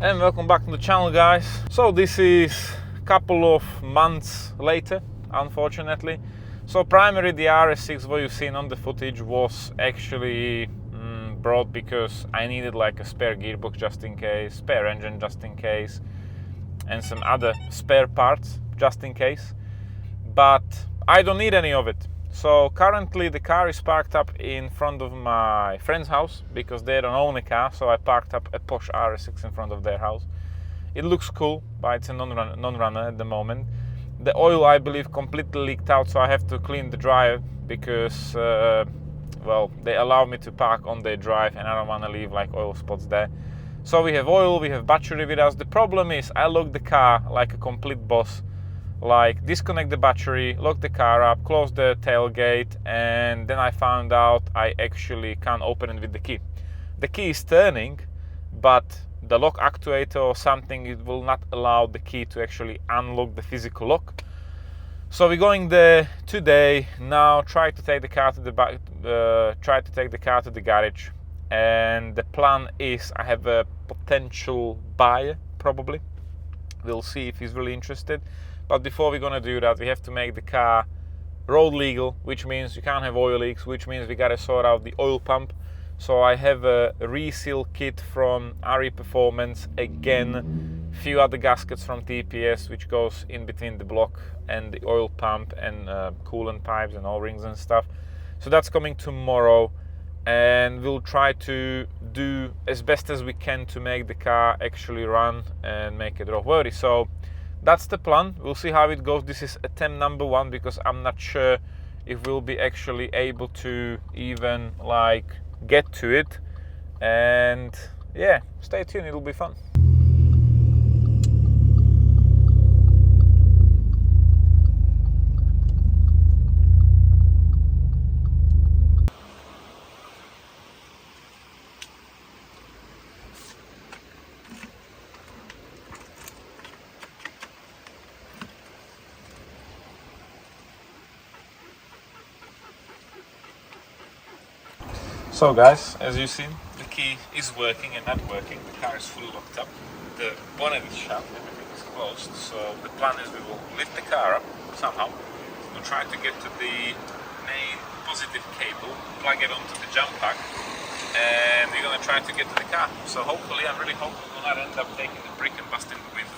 And welcome back to the channel, guys. So this is a couple of months later, unfortunately. So primarily the RS6 what you've seen on the footage was actually brought because I needed like a spare gearbox just in case, spare engine just in case, and some other spare parts just in case. But I don't need any of it. So currently the car is parked up in front of my friend's house because they don't own a car, so I parked up a Porsche RS6 in front of their house. It looks cool, but it's a non-runner at the moment. The oil, I believe, completely leaked out, so I have to clean the drive because, well, they allow me to park on their drive and I don't want to leave like oil spots there. So we have oil, we have battery with us. The problem is I locked the car like a complete boss. Like disconnect the battery, lock the car up, close the tailgate, and then I found out I actually can't open it with the key. The key is turning, but the lock actuator or something, it will not allow the key to actually unlock the physical lock. So we're going there today. Now try to take the car to the garage, and the plan is I have a potential buyer probably. We'll see if he's really interested. But before we're gonna do that, we have to make the car road legal, which means you can't have oil leaks, which means we gotta sort out the oil pump. So I have a reseal kit from RE Performance, again, a few other gaskets from TPS, which goes in between the block and the oil pump and coolant pipes and O-rings and stuff. So that's coming tomorrow, and we'll try to do as best as we can to make the car actually run and make it roadworthy. So that's the plan. We'll see how it goes. This is attempt number 1 because I'm not sure if we'll be actually able to even like get to it. And yeah, stay tuned, it'll be fun. So guys, as you've seen, the key is working and not working. The car is fully locked up. The bonnet is shut, everything is closed. So the plan is we will lift the car up somehow. We'll try to get to the main positive cable, plug it onto the jump pack, and we're gonna try to get to the car. So hopefully, I'm really hoping we'll not end up taking the brick and busting the window.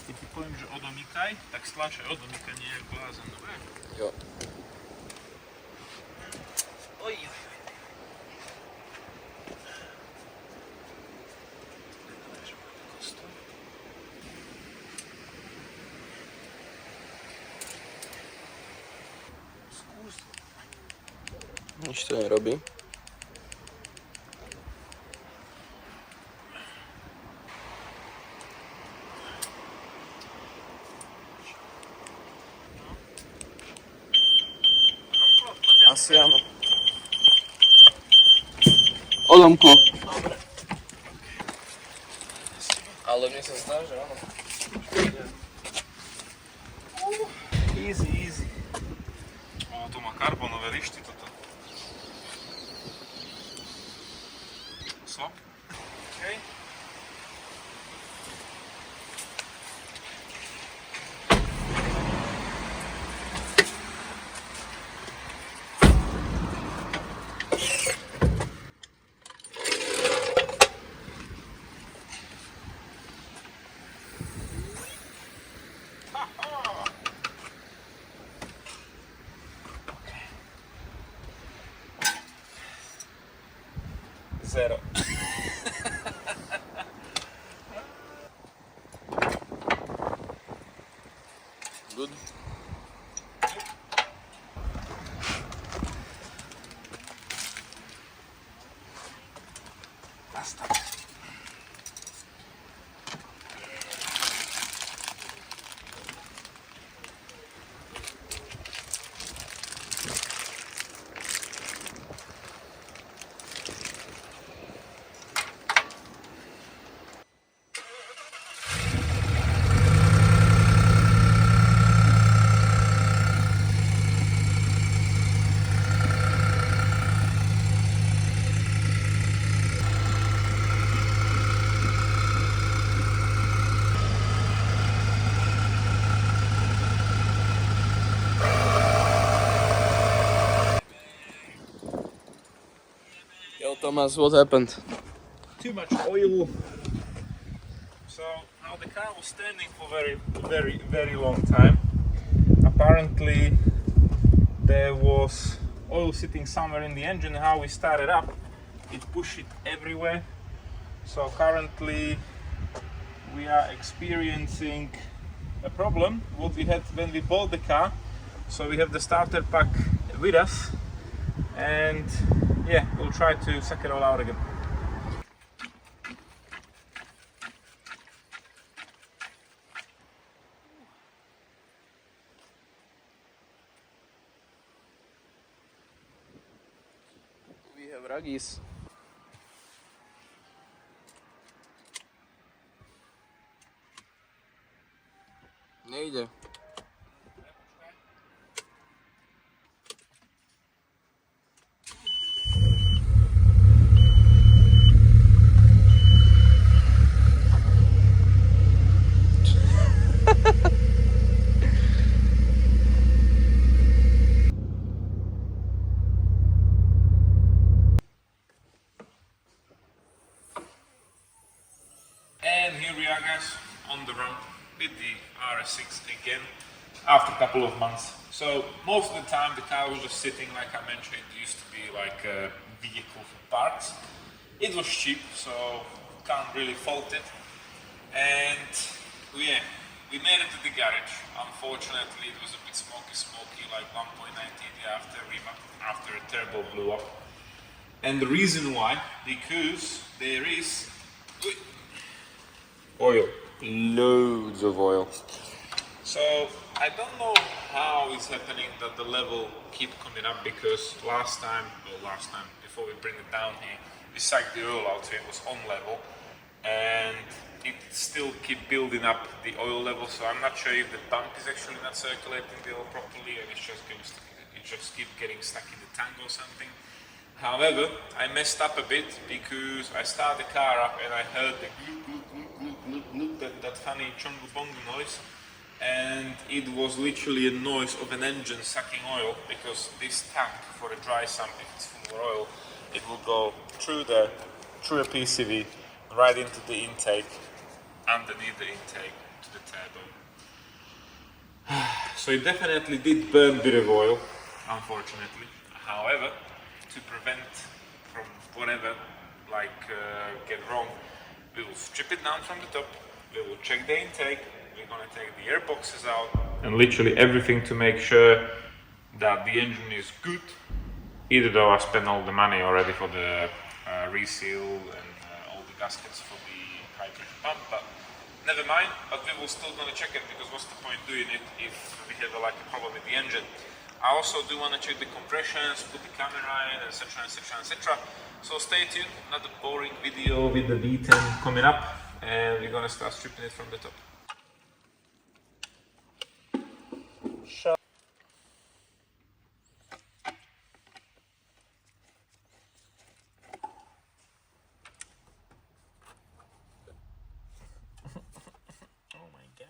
Keď ti poviem, že odomykaj, tak stlačaj odomykanie jak blázen, dobre? Jo. Oj. Nič to nerobí. Asi áno. Odomklo. Ale mne sa zdá, že áno. Easy, easy. O, tu má karbonové lišty toto. Slop. Okay. Zero. Good. Yo, Thomas, what happened? Too much oil. So now the car was standing for very long time. Apparently there was oil sitting somewhere in the engine. How we started up, it pushed it everywhere. So currently we are experiencing a problem what we had when we bought the car. So we have the starter pack with us, and yeah, we'll try to suck it all out again. We have ragis. Nejde. And here we are, guys, on the run with the RS6 again after a couple of months. So most of the time the car was just sitting, like I mentioned. It used to be like a vehicle for parts. It was cheap, so can't really fault it. And yeah, we made it to the garage. Unfortunately, it was a bit smoky, like 1.9 TD after a turbo blew up. And the reason why, because there is oil, loads of oil. So I don't know how it's happening that the level keep coming up, because last time before we bring it down here, we sucked the oil out, so it was on level, and it still keep building up the oil level. So I'm not sure if the pump is actually not circulating the oil properly, and it just keep getting stuck in the tank or something. However, I messed up a bit because I started the car up and I heard the glug, that funny chongu bongu noise, and it was literally a noise of an engine sucking oil, because this tank for a dry sump, if it's full of oil, it will go through a PCV right into the intake, underneath the intake to the turbo. So it definitely did burn a bit of oil, unfortunately. However, to prevent from whatever get wrong, we will strip it down from the top, we will check the intake, we're going to take the air boxes out and literally everything to make sure that the engine is good, even though I spent all the money already for the reseal and all the gaskets for the high pressure pump, but never mind. But we will still going to check it, because what's the point doing it if we have a problem with the engine. I also do want to check the compressions, put the camera in, etc, etc, etc. So stay tuned, another boring video with the V10 coming up, and we're gonna start stripping it from the top. Oh my god.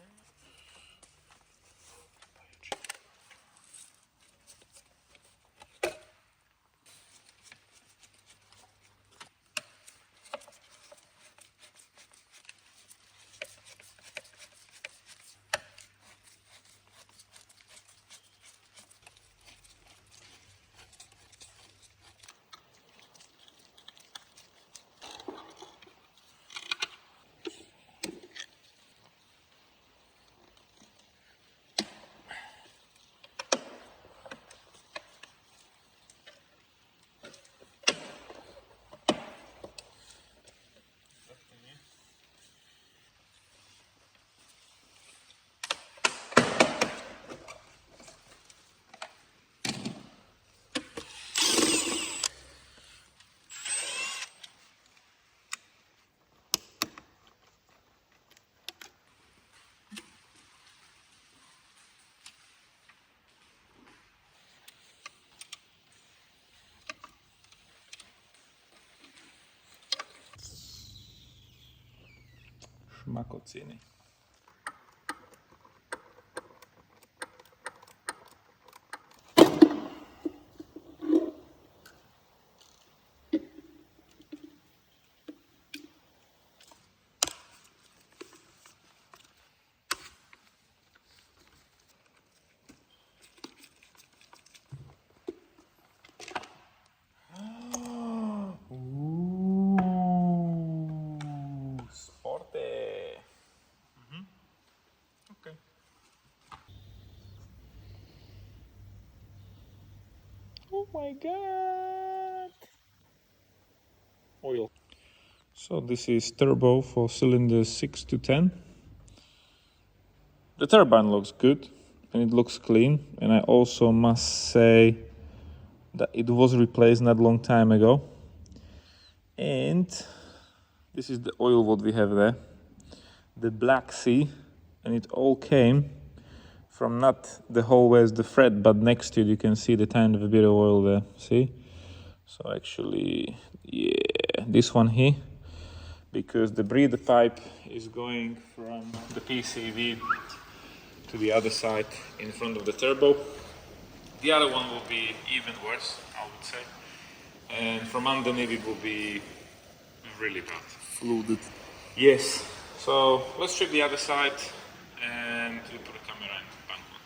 Makocini. Sporty. Okay. Oh my god! Oil. So this is turbo for cylinders 6 to 10. The turbine looks good and it looks clean, and I also must say that it was replaced not long time ago. And this is the oil what we have there, the Black Sea, and it all came from not the whole way as the thread, but next to it you can see the tiny bit of oil there, see? So actually, yeah, this one here, because the breather pipe is going from the PCV to the other side in front of the turbo. The other one will be even worse, I would say. And from underneath it will be really bad. Flooded. Yes. So let's check the other side and we put a camera in bank one.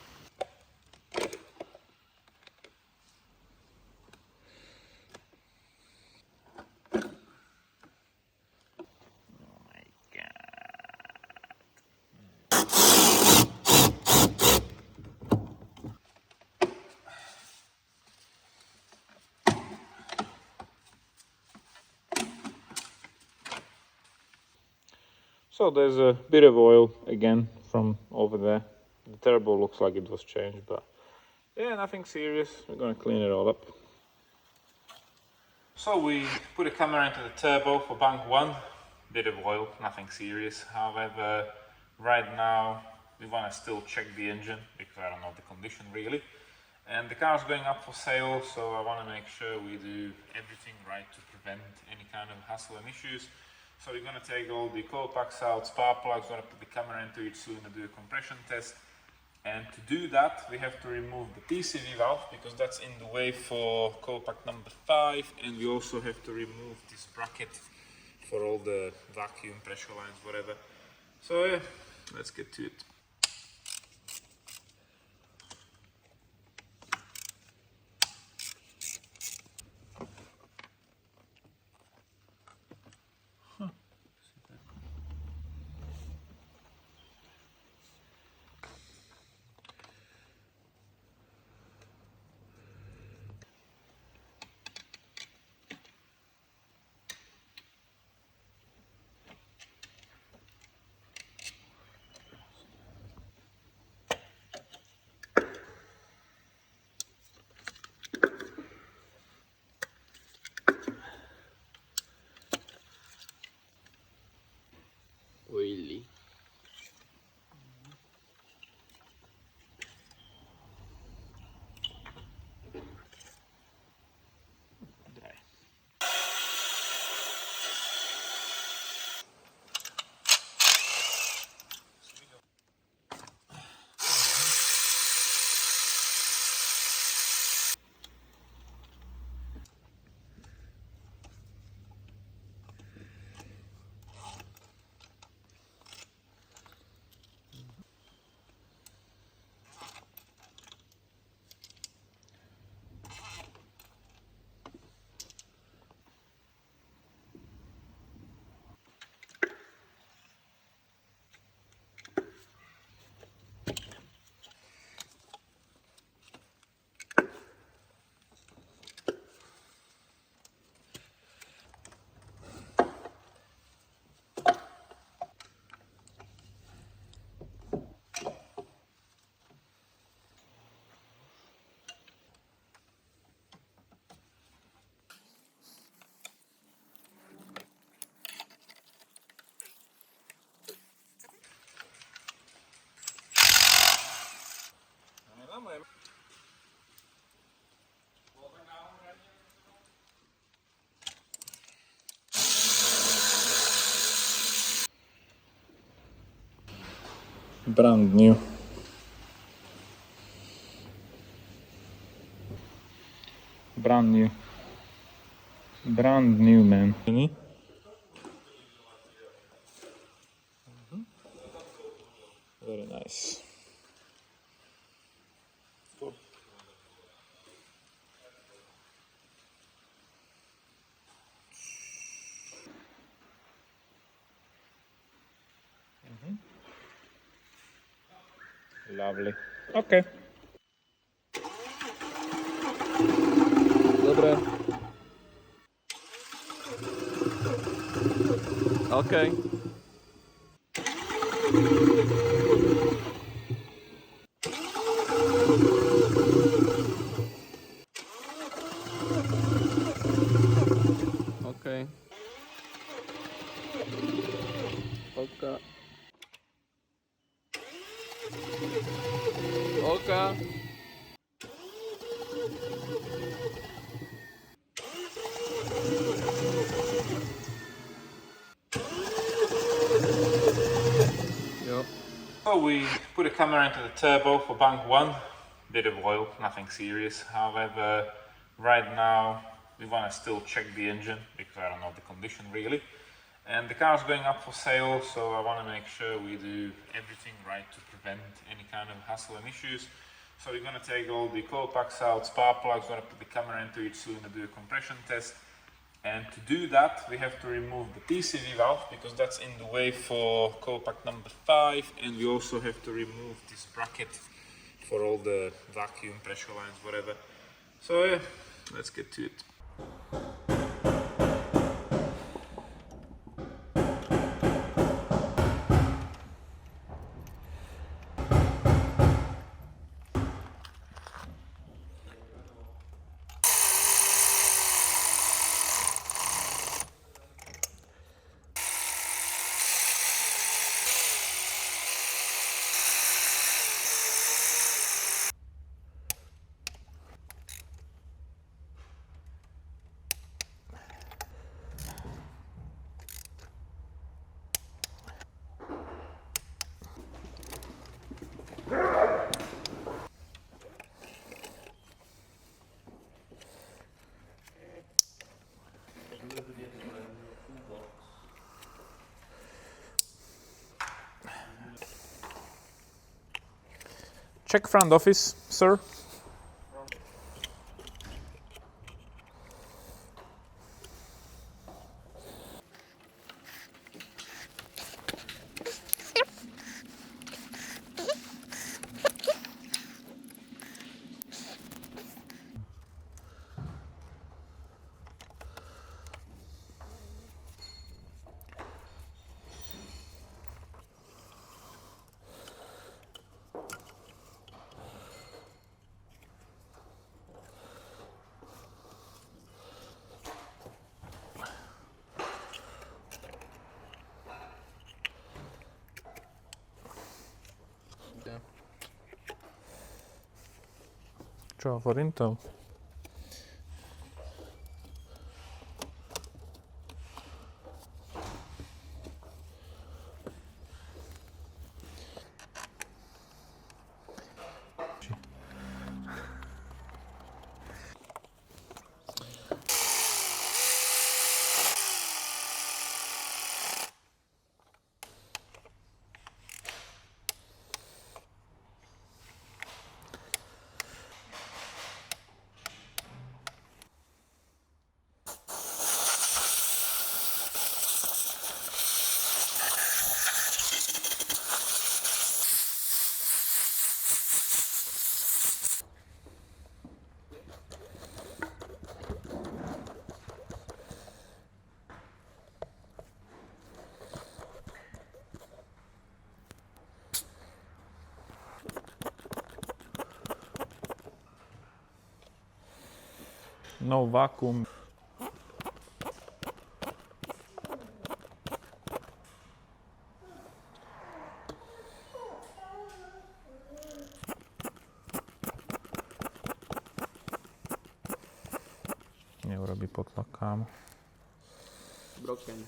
Oh my god. So there's a bit of oil again from over there. The turbo looks like it was changed, but yeah, nothing serious. We're gonna clean it all up. So we put a camera into the turbo for bank one. Bit of oil, nothing serious. However, right now we want to still check the engine because I don't know the condition really. And the car's going up for sale, so I want to make sure we do everything right to prevent any kind of hassle and issues. So we're going to take all the coil packs out, spark plugs, going to put the camera into each cylinder, do a compression test. And to do that, we have to remove the PCV valve because that's in the way for coil pack number 5, and we also have to remove this bracket for all the vacuum, pressure lines, whatever. So yeah, let's get to it. Brand new. Brand new. Brand new, man. Very nice. Cool. Lovely. Okay. Dobre. Okej. Okej. Oka. Oka. Jo. So we put a camera into the turbo for bank 1, bit of oil, nothing serious. However, right now we want to still check the engine because I don't know the condition really. And the car's going up for sale, so I want to make sure we do everything right to prevent any kind of hassle and issues. So we're going to take all the coil packs out, spark plugs, going to put the camera into each cylinder, do a compression test. And to do that, we have to remove the PCV valve because that's in the way for coil pack number 5, and we also have to remove this bracket for all the vacuum, pressure lines, whatever. So yeah, let's get to it. Check front office, sir. Ciao, Forinto. No vacuum. Neurobi potlakám. Broken.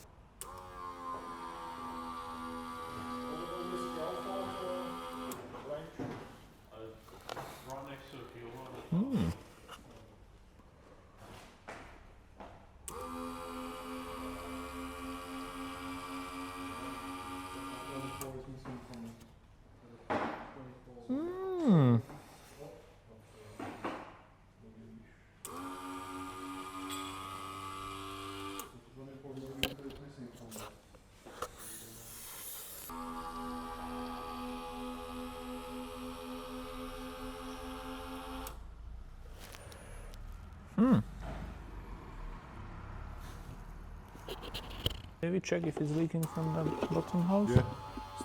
Maybe check if it's leaking from the bottom hose. Yeah,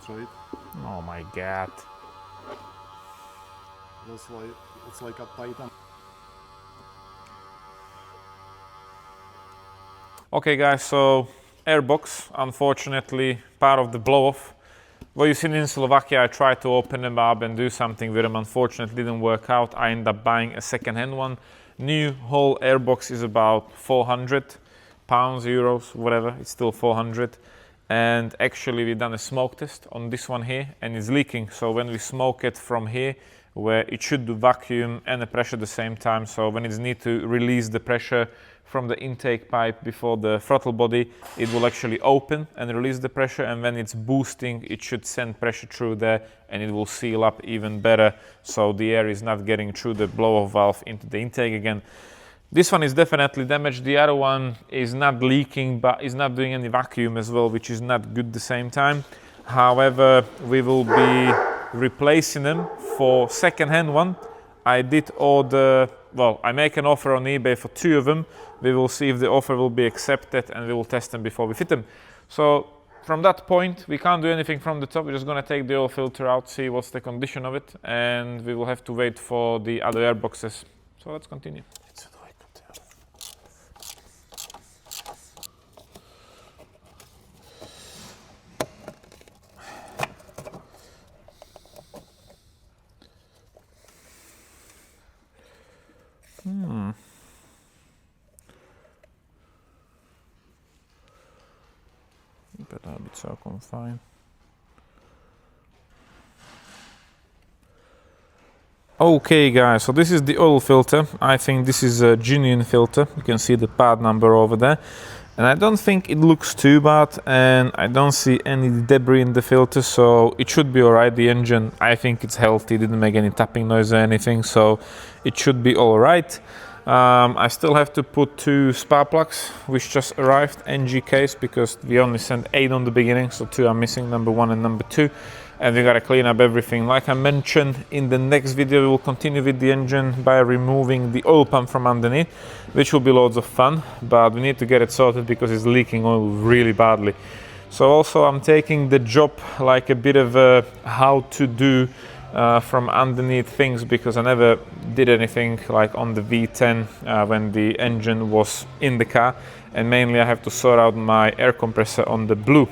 straight. Oh my god. That's why it's like a Titan. Okay guys, so airbox, unfortunately part of the blow-off. What you seen in Slovakia, I tried to open them up and do something with them. Unfortunately didn't work out. I ended up buying a second-hand one. New whole airbox is about 400 pounds, euros, whatever. It's still 400. And actually we done a smoke test on this one here and it's leaking. So when we smoke it from here, where it should do vacuum and the pressure at the same time. So when it's need to release the pressure from the intake pipe before the throttle body, it will actually open and release the pressure, and when it's boosting it should send pressure through there and it will seal up even better, so the air is not getting through the blow-off valve into the intake again. This one is definitely damaged. The other one is not leaking but is not doing any vacuum as well, which is not good at the same time. However, we will be replacing them for second-hand one. I did order, well, I make an offer on eBay for 2 of them. We will see if the offer will be accepted and we will test them before we fit them. So from that point, we can't do anything from the top. We're just going to take the oil filter out, see what's the condition of it, and we will have to wait for the other airboxes. So let's continue. Better bit so fine. Okay guys, so this is the oil filter. I think this is a genuine filter. You can see the part number over there. And I don't think it looks too bad, and I don't see any debris in the filter, so it should be alright. The engine, I think it's healthy, didn't make any tapping noise or anything, so it should be alright. I still have to put 2 spark plugs, which just arrived, NG case, because we only sent 8 on the beginning, so 2 are missing, number 1 and number 2. And we gotta clean up everything. Like I mentioned, in the next video we will continue with the engine by removing the oil pump from underneath, which will be loads of fun, but we need to get it sorted because it's leaking oil really badly. So also I'm taking the job like a bit of a how to do from underneath things, because I never did anything like on the V10 when the engine was in the car, and mainly I have to sort out my air compressor on the blue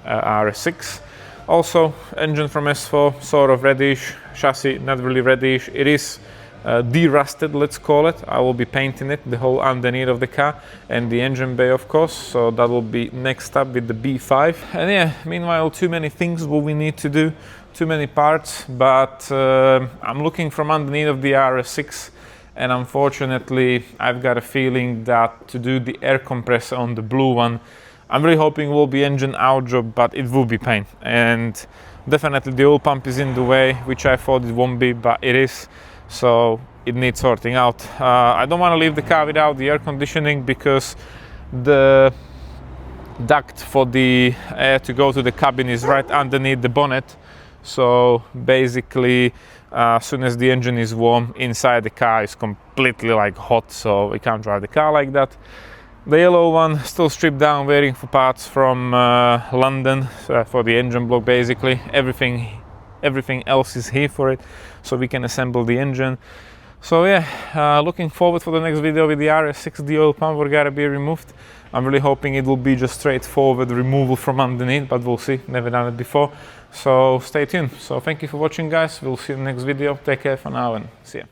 RS6. Also, engine from S4, sort of reddish, chassis not really reddish. It is de-rusted, let's call it. I will be painting it, the whole underneath of the car, and the engine bay of course, so that will be next up with the B5. And yeah, meanwhile, too many things what we need to do, too many parts, but I'm looking from underneath of the RS6, and unfortunately I've got a feeling that to do the air compressor on the blue one, I'm really hoping it will be engine out job, but it will be pain. And definitely the oil pump is in the way, which I thought it won't be, but it is. So it needs sorting out. I don't want to leave the car without the air conditioning, because the duct for the air to go to the cabin is right underneath the bonnet. So basically, as soon as the engine is warm, inside the car is completely like hot, so we can't drive the car like that. The yellow one still stripped down, waiting for parts from London for the engine block. Basically everything else is here for it, so we can assemble the engine. So yeah, looking forward for the next video with the RS6. The oil pump will gotta be removed. I'm really hoping it will be just straightforward removal from underneath, but we'll see. Never done it before, so stay tuned. So thank you for watching guys, we'll see you in the next video. Take care for now and see ya.